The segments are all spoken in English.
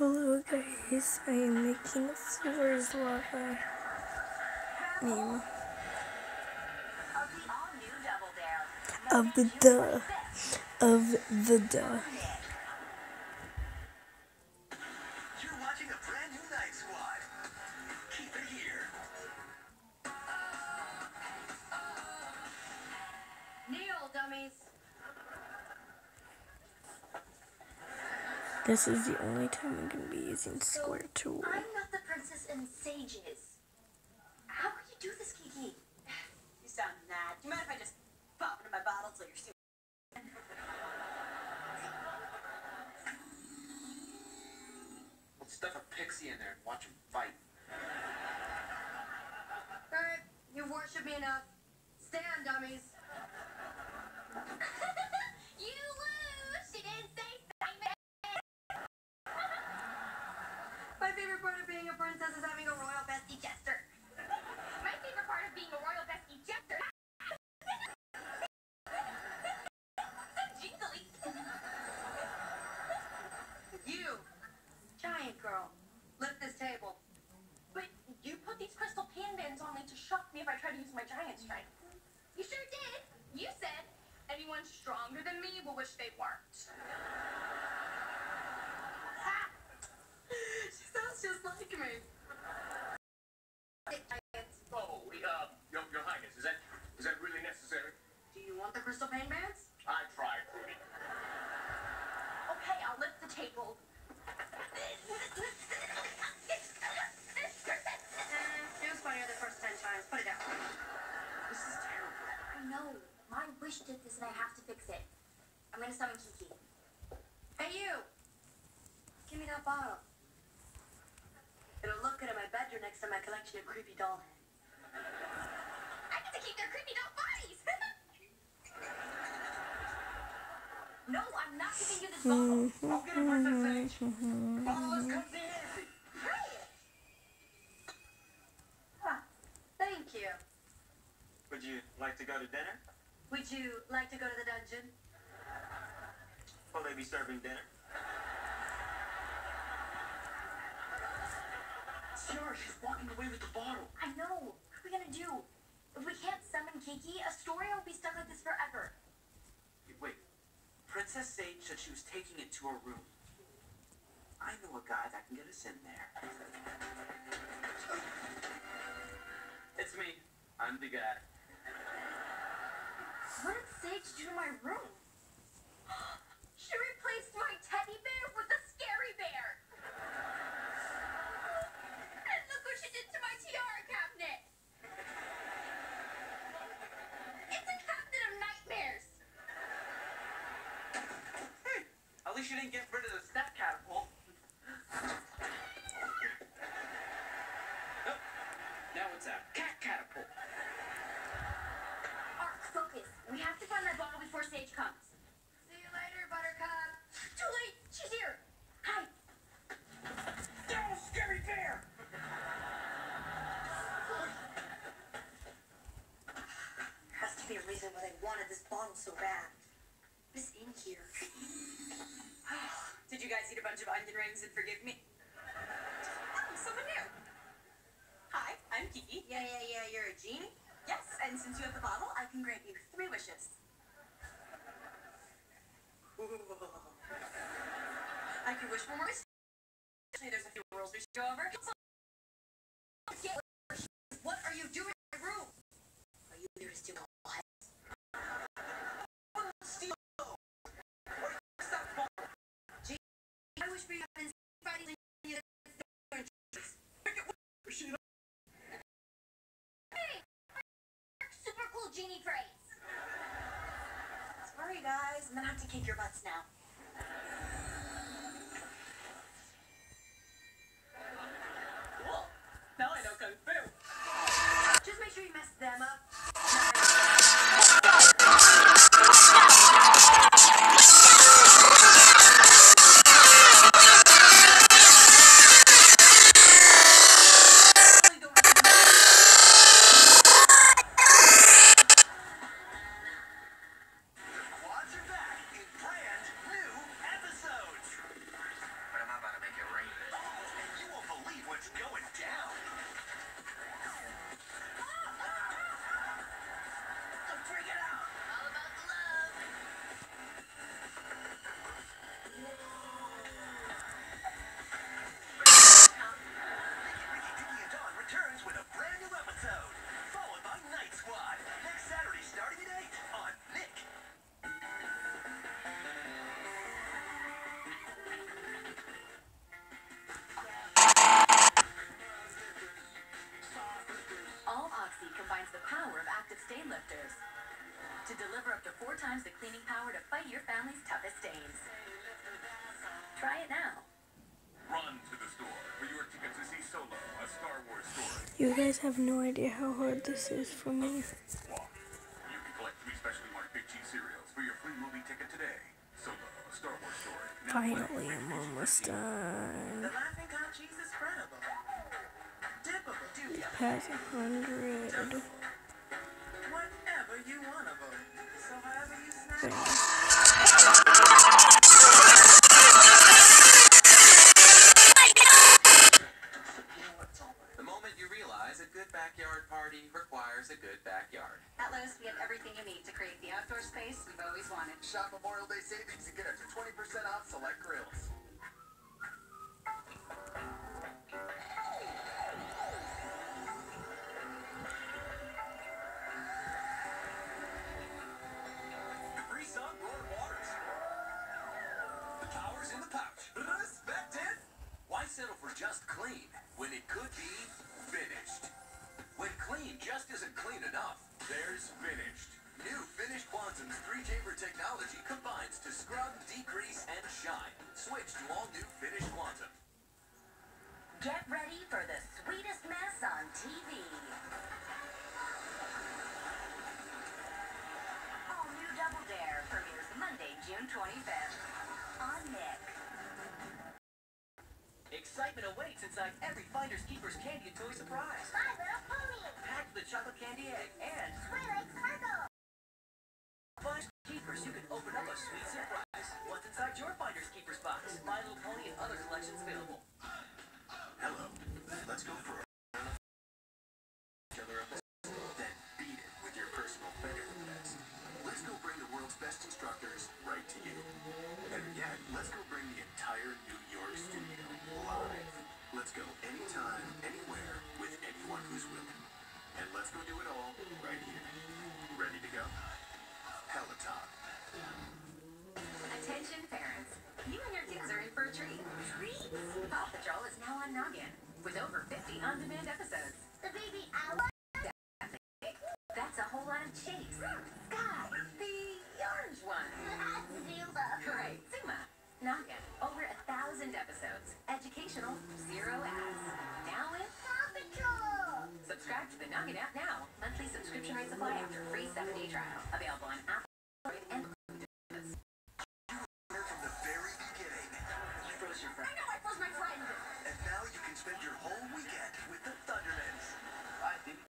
Hello guys, I am making a floor's lava meme of the duh. You're watching a brand new Night Squad. Keep it here. Kneel, dummies. This is the only time I'm going to be using square tool. I'm not the princess and sages. How could you do this, Kiki? You sound mad. Do you mind if I just pop into my bottle till you're super? Let's stuff a pixie in there and watch him fight. Alright, you've worshipped me enough. Stand, dummies. You lose! She didn't say something. My favorite part of being a princess is having a royal bestie jester. My favorite part of being a royal bestie jester. Jingly. You, giant girl, lift this table. But you put these crystal pan bands on me to shock me if I try to use my giant strength. You sure did. You said anyone stronger than me will wish they weren't. She sounds just like me. Oh, Your Highness, is that really necessary? Do you want the crystal pan bands? I tried, Rudy. Okay, I'll lift the table. It was funnier the first 10 times. Put it down. This is terrible. I know. My wish did this and I have to fix it. I'm gonna summon Kiki. Hey, you! Give me that bottle. It'll look good in my bedroom next to my collection of creepy doll heads. I get to keep their creepy doll bodies! No, I'm not giving you this bottle. I'll get a Princess Sage. Bottleless comes in handy. Huh. Thank you. Would you like to go to dinner? Would you like to go to the dungeon? Will they be serving dinner? Sure, she's walking away with the bottle. I know. What are we gonna do? If we can't summon Kiki, Astoria will be stuck like this forever. Wait. Princess Sage said she was taking it to her room. I know a guy that can get us in there. It's me. I'm the guy. What did Sage do to my room? She replaced my teddy bear with a scary bear. And look what she did to my tiara cabinet. It's a cabinet of nightmares. Hey, at least you didn't get rid of the step catapult. Nope. Now it's a cat catapult. Ark, focus. We have to find that bottle before Sage comes. See you later, Buttercup. Too late. She's here. Hi. No, scary bear! Has to be a reason why they wanted this bottle so bad. What is in here? Did you guys eat a bunch of onion rings and forgive me? Oh, someone new. Hi, I'm Kiki. Yeah, you're a genie? Yes, and since you have the bottle, I can grant you 3 wishes. I can wish for more wishes. Actually, there's a few rules we should go over. What are you doing in my room? Are you there to steal all heads? Gee, I wish we had been fighting the Hey! Super cool genie phrase! Sorry guys, I'm gonna have to kick your butts now. Cool. Now I know Kung Fu. Just make sure you mess them up. Watch your back in brand new episode. Try it now. Run to the store for your ticket to see Solo, a Star Wars story. You guys have no idea how hard this is for me. Walk. You can collect 3 specially marked Big Cheese cereals for your free movie ticket today. Solo, a Star Wars story. Now Finally, I'm almost done. The laughing cow cheese is spreadable. Dippable. Dubious. Past 100. Whatever you want of them. So however you snack. The moment you realize a good backyard party requires a good backyard. At Lowe's, we have everything you need to create the outdoor space you've always wanted. Shop Memorial Day savings and get up to 20% off select grills. Free sun, roaring waters. The power's in the pouch. Respect it. Why settle for just clean when it could be finished? When clean just isn't clean enough, there's finished. New Finished Quantum's 3-chamber technology combines to scrub, decrease, and shine. Switch to all new Finished Quantum. Get ready for the sweetest mess on TV. All new Double Dare premieres Monday, June 25th on Nick. Excitement awaits inside every Finders Keepers Candy and Toy surprise. My little pony. Packed with chocolate candy egg and Twilight Sparkle. Finders Keepers, you can open up a sweet surprise. What's inside your Finders Keepers box? My Little Pony and other collections available. Hello. Let's go for each other up. Then beat it with your personal better test. Let's go bring the world's best instructors right to you. Better yet, let's go bring the entire New York studio live. Let's go anytime, anywhere, with anyone who's willing. And let's go do it all right here. Ready to go? Peloton. Attention parents, you and your kids are in for a treat. Treats? Paw Patrol is now on Noggin, with over 50 on-demand episodes. The baby owl? That's a whole lot of Chase. Sky, the orange one. Zuma. Right, Zuma. Noggin, over 1,000 episodes. Educational, 0 ads. Now with Paw Patrol. Subscribe to the Noggin app now. Monthly subscription rates apply after free 7-day trial. Available on Apple and From the very beginning. You froze your friend. I know I froze my friend. And now you can spend your whole weekend with the Thundermans. Bye, baby.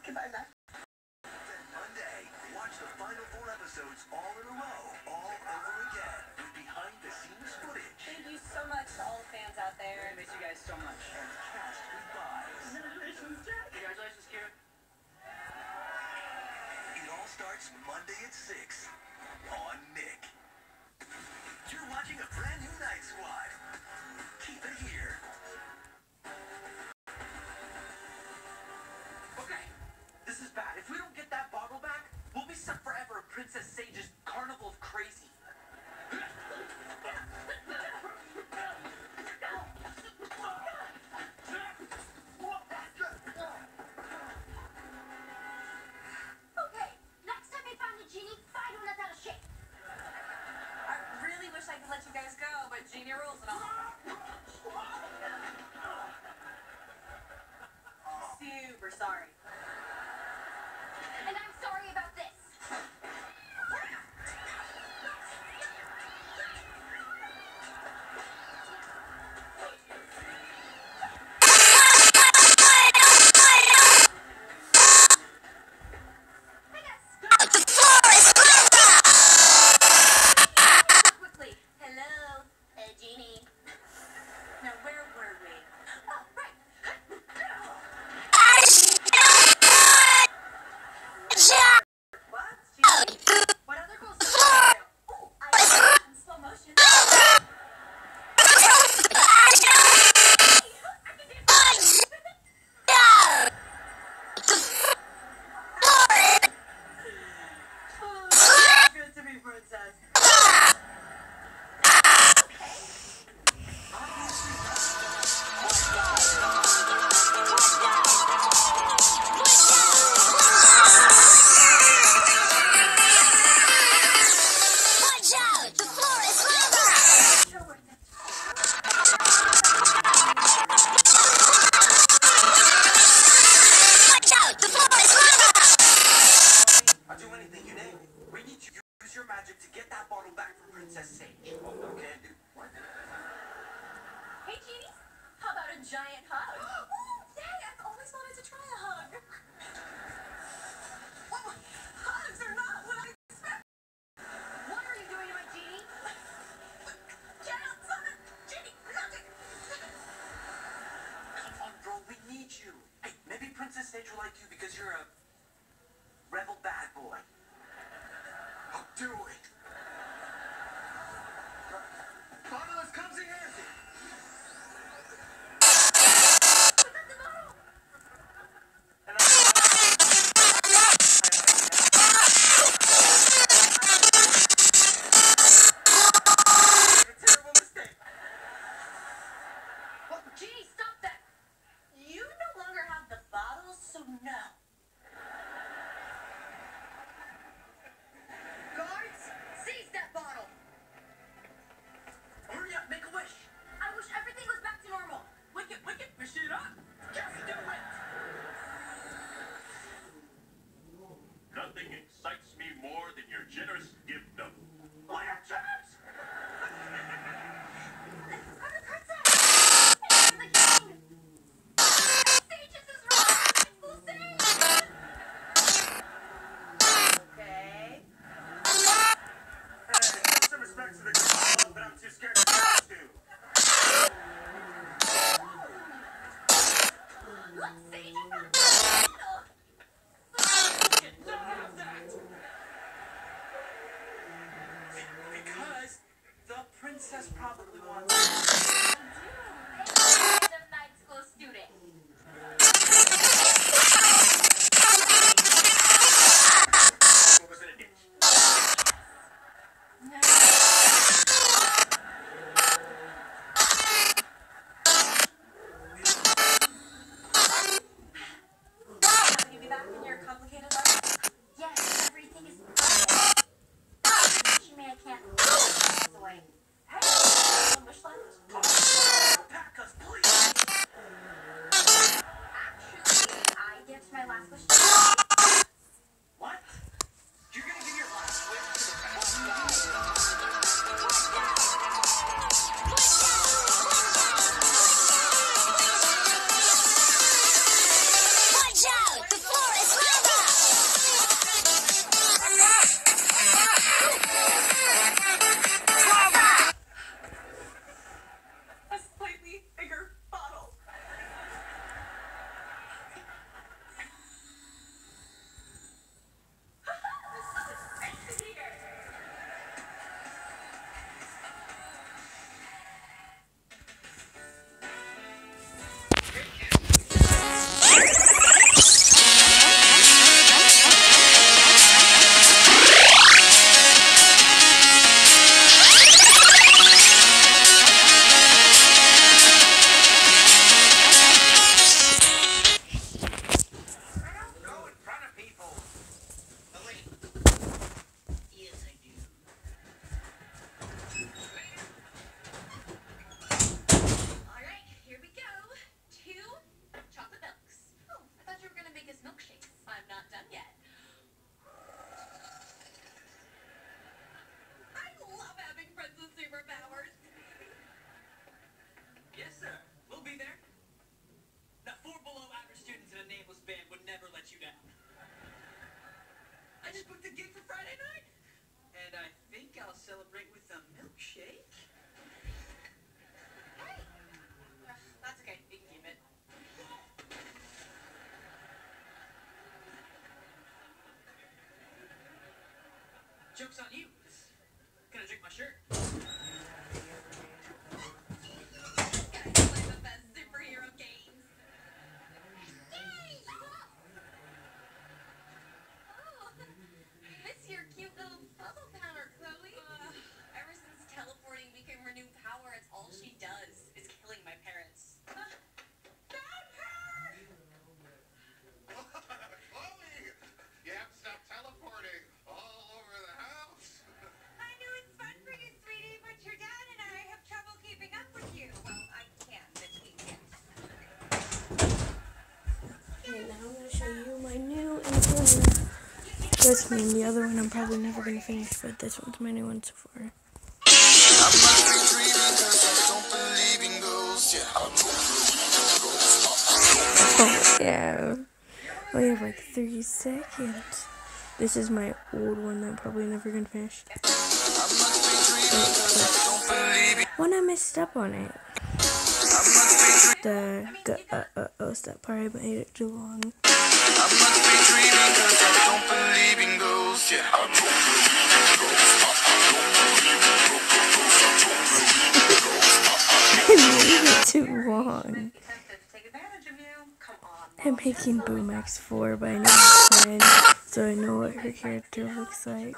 Goodbye, Zach. Then Monday, watch the final 4 episodes all in a row, all over again, with behind-the-scenes footage. Thank you so much to all the fans out there. I miss you guys so much. And cast goodbyes. Congratulations, Kira. It all starts Monday at 6 on Nick. You're watching a brand new Night Squad. Keep it here. Okay, this is bad. If we don't get that bottle back, we'll be stuck forever in Princess Sage's Carnival of Crazy. Okay, next time I find the genie, find one that's out of shape. I really wish I could let you guys go, but genie rules and all. Super sorry. And I'm sorry about this. Quickly. Hello, genie. Now, where were we? Oh, right. a giant hug. Yay, I've always wanted to try a hug. Hugs are not what I expect. What are you doing to my genie? Get out, son! Genie, nothing! Come on, bro, we need you. Hey, maybe Princess Sage will like you because you're a rebel bad boy. I'll do it. Bottomless comes in handy. And a terrible mistake. What? Genie, stop that! You no longer have the bottle, so no. Guards, seize that bottle! Hurry up, make a wish. I wish everything was back to normal. Wicked, wish it up. Just do it. Nothing excites me more than your generous gift of Lamb chops. I'm the princess! I'm the king! Sages is responsible, Sage! Okay. Hey, some respect to the girl, but I'm too scared to talk to. Look, Sage, I found the bottle! You don't have that. Because the princess probably wants it. Random night school student. What was in a ditch? Have you be back in your complicated life? Yes, everything is perfect. She may I can't miles away. Hey, one wish left? Pack us, please. Actually, I give my last wish to What? You're gonna give your last wish to the best Watch out! The floor is lava! a slightly bigger bottle. It's so here. Go in front of people. Yes, I do. Alright, here we go. 2 chocolate milks. Oh, I thought you were gonna make us milkshakes. I'm not done yet. I love having princess superpowers. Yes, sir. We'll be there. The 4 below average students in a nameless band would never let you down. I just booked a gig for Friday night. And I think I'll celebrate with a milkshake. Hey! That's okay, you can keep it. Joke's on you. Gonna drink my shirt. Guys play the best superhero games. Yay! Oh, miss your cute little bubble powder, Chloe. Ever since teleporting became her new power, it's all she does. It's killing my parents. Bad power! Chloe, you have to stop teleporting all over the house. I know it's fun for you, sweetie, but your dad and I have trouble keeping up with you. Well, I can, but he can't. Okay, now I'm gonna show you my new implementer. Trust me, the other one I'm probably never gonna finish, but this one's my new one so far. I must be dreaming 'cause I don't believe in ghosts, yeah. Yeah. We have like 3 seconds. This is my old one that I'm probably never gonna finish. When I messed up on it. That part I made it too long. I made it too long. I'm making Boom X4 by friend, so I know what her character looks like.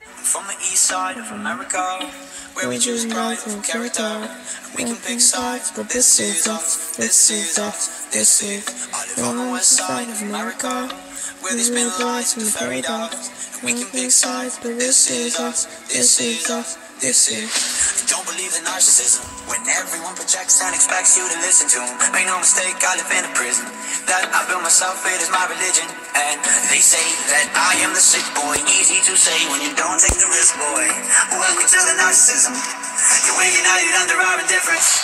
From the east side of America, where we choose pride for character. We can pick sides, but this is us, this is us, this is. I live on the west side of America, where they spin lies from the fairy dogs. We can pick sides, but this is us, this is us, this is. Don't believe the narcissism when everyone projects and expects you to listen to them. Make no mistake, I live in a prison that I built myself, it is my religion. And they say that I am the sick boy. Easy to say when you don't take the risk, boy. Welcome to the narcissism. You're waking united under our indifference.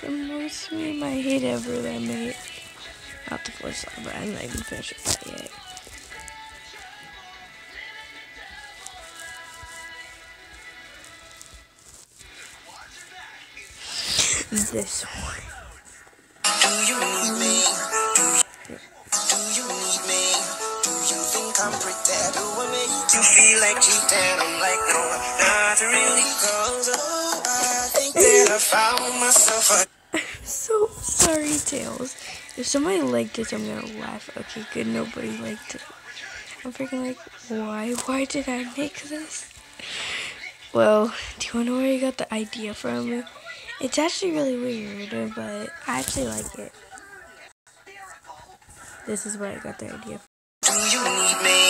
The most meme I hate ever that I made. Not the first song, but I'm not even finished with that yet. This one. Do you need me? Do you need me? Do you think I'm pretty? Do I make you feel like cheating? I'm like, no, not really, cause I think that I found myself a... I'm so sorry, Tails. If somebody liked it, I'm gonna laugh. Okay, good, nobody liked it. I'm freaking like, why? Why did I make this? Well, do you wanna know where I got the idea from? It's actually really weird, but I actually like it. This is where I got the idea from. Do you need me?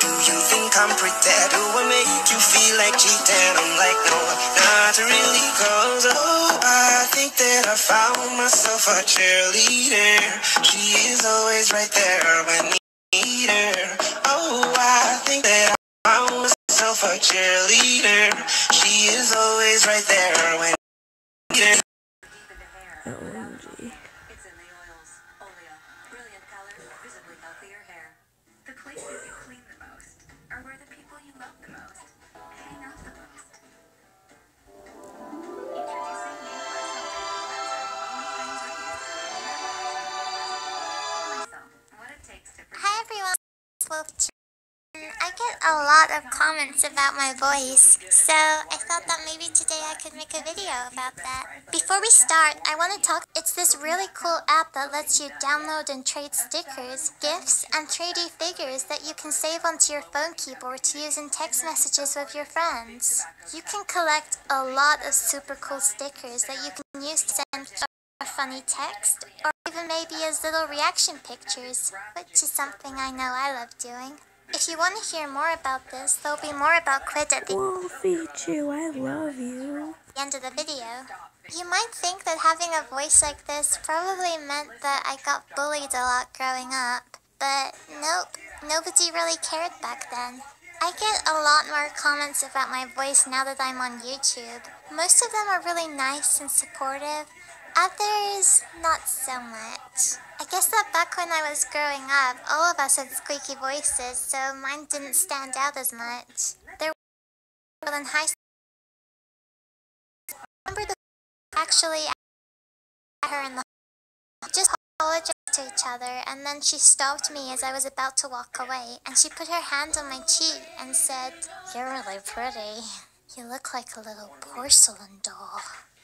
Do you think I'm pretty? Do I make you feel like cheating? I'm like, no, not really, cause I think that I found myself a cheerleader. She is always right there when I need her. Oh, I think that I found myself a cheerleader. She is always right there when I need her. OMG. It's in the oils. Olea. Brilliant color, visibly healthier hair. The places you clean the most are where the people you love the most hang out the most. Introducing new what it takes to Hi everyone, I get a lot of comments about my voice, so I thought that maybe today I could make a video about that. Before we start, I want to talk. It's this really cool app that lets you download and trade stickers, GIFs, and 3D figures that you can save onto your phone keyboard to use in text messages with your friends. You can collect a lot of super cool stickers that you can use to send a funny text, or even maybe as little reaction pictures, which is something I know I love doing. If you want to hear more about this, there'll be more about Quid at the Wolfie, I love you. end of the video. You might think that having a voice like this probably meant that I got bullied a lot growing up, but nope, nobody really cared back then. I get a lot more comments about my voice now that I'm on YouTube. Most of them are really nice and supportive. Others, not so much. I guess that back when I was growing up, all of us had squeaky voices, so mine didn't stand out as much. There were in high school. I remember the actually at her in the just apologized to each other, and then she stopped me as I was about to walk away, and she put her hand on my cheek and said, "You're really pretty. You look like a little porcelain doll."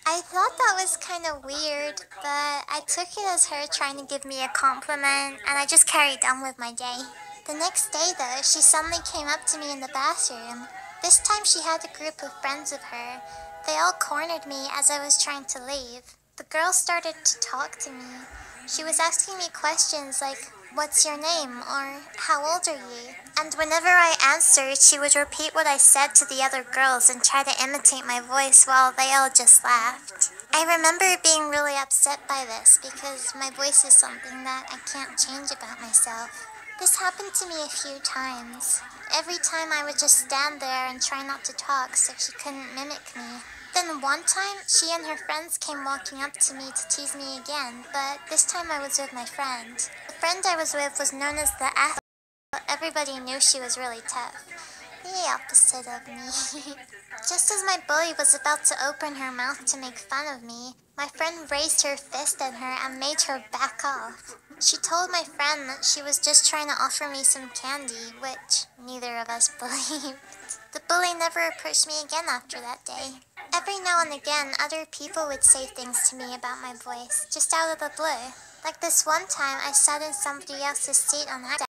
I thought that was kind of weird, but I took it as her trying to give me a compliment, and I just carried on with my day. The next day, though, she suddenly came up to me in the bathroom. This time she had a group of friends with her. They all cornered me as I was trying to leave. The girl started to talk to me. She was asking me questions like, "What's your name?" or "How old are you?" And whenever I answered, she would repeat what I said to the other girls and try to imitate my voice while they all just laughed. I remember being really upset by this because my voice is something that I can't change about myself. This happened to me a few times. Every time I would just stand there and try not to talk so she couldn't mimic me. Then one time, she and her friends came walking up to me to tease me again, but this time I was with my friend. The friend I was with was known as the asshole. Everybody knew she was really tough. The opposite of me. Just as my bully was about to open her mouth to make fun of me, my friend raised her fist at her and made her back off. She told my friend that she was just trying to offer me some candy, which neither of us believed. The bully never approached me again after that day. Every now and again, other people would say things to me about my voice, just out of the blue. Like this one time, I sat in somebody else's seat on accident.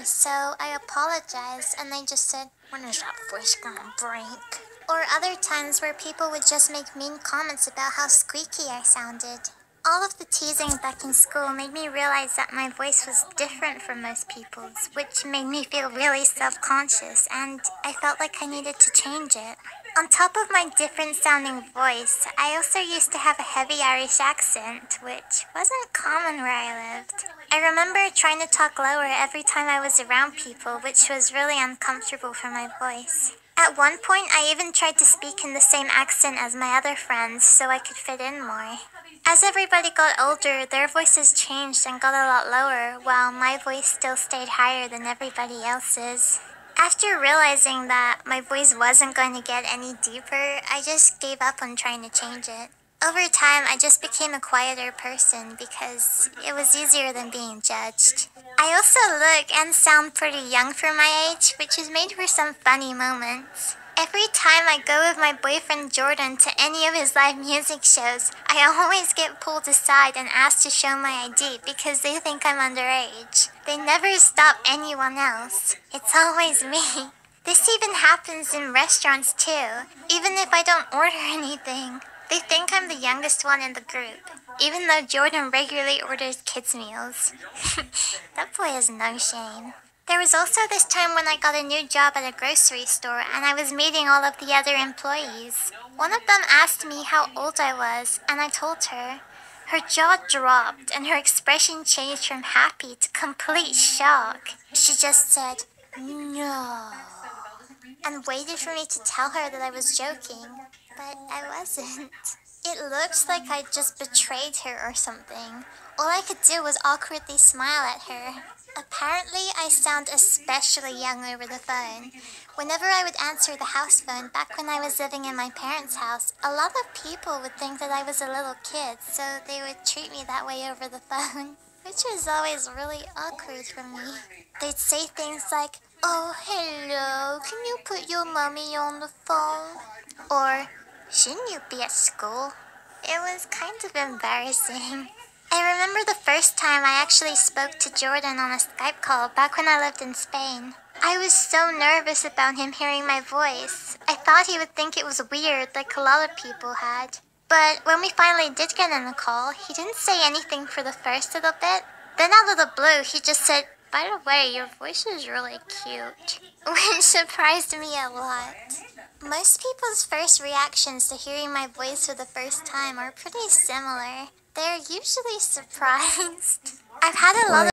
So I apologized and they just said, "When is that voice gonna break?" Or other times where people would just make mean comments about how squeaky I sounded. All of the teasing back in school made me realize that my voice was different from most people's, which made me feel really self-conscious, and I felt like I needed to change it. On top of my different sounding voice, I also used to have a heavy Irish accent, which wasn't common where I lived. I remember trying to talk lower every time I was around people, which was really uncomfortable for my voice. At one point, I even tried to speak in the same accent as my other friends so I could fit in more. As everybody got older, their voices changed and got a lot lower, while my voice still stayed higher than everybody else's. After realizing that my voice wasn't going to get any deeper, I just gave up on trying to change it. Over time, I just became a quieter person because it was easier than being judged. I also look and sound pretty young for my age, which has made for some funny moments. Every time I go with my boyfriend Jordan to any of his live music shows, I always get pulled aside and asked to show my ID because they think I'm underage. They never stop anyone else. It's always me. This even happens in restaurants too, even if I don't order anything. They think I'm the youngest one in the group, even though Jordan regularly orders kids' meals. That boy has no shame. There was also this time when I got a new job at a grocery store and I was meeting all of the other employees. One of them asked me how old I was, and I told her. Her jaw dropped and her expression changed from happy to complete shock. She just said, "No," and waited for me to tell her that I was joking, but I wasn't. It looked like I'd just betrayed her or something. All I could do was awkwardly smile at her. Apparently, I sound especially young over the phone. Whenever I would answer the house phone back when I was living in my parents' house, a lot of people would think that I was a little kid, so they would treat me that way over the phone, which was always really awkward for me. They'd say things like, "Oh, hello, can you put your mommy on the phone?" Or, "Shouldn't you be at school?" It was kind of embarrassing. I remember the first time I actually spoke to Jordan on a Skype call back when I lived in Spain. I was so nervous about him hearing my voice. I thought he would think it was weird, like a lot of people had. But when we finally did get on the call, he didn't say anything for the first little bit. Then out of the blue, he just said, "By the way, your voice is really cute," which surprised me a lot. Most people's first reactions to hearing my voice for the first time are pretty similar. They're usually surprised. I've had a lot of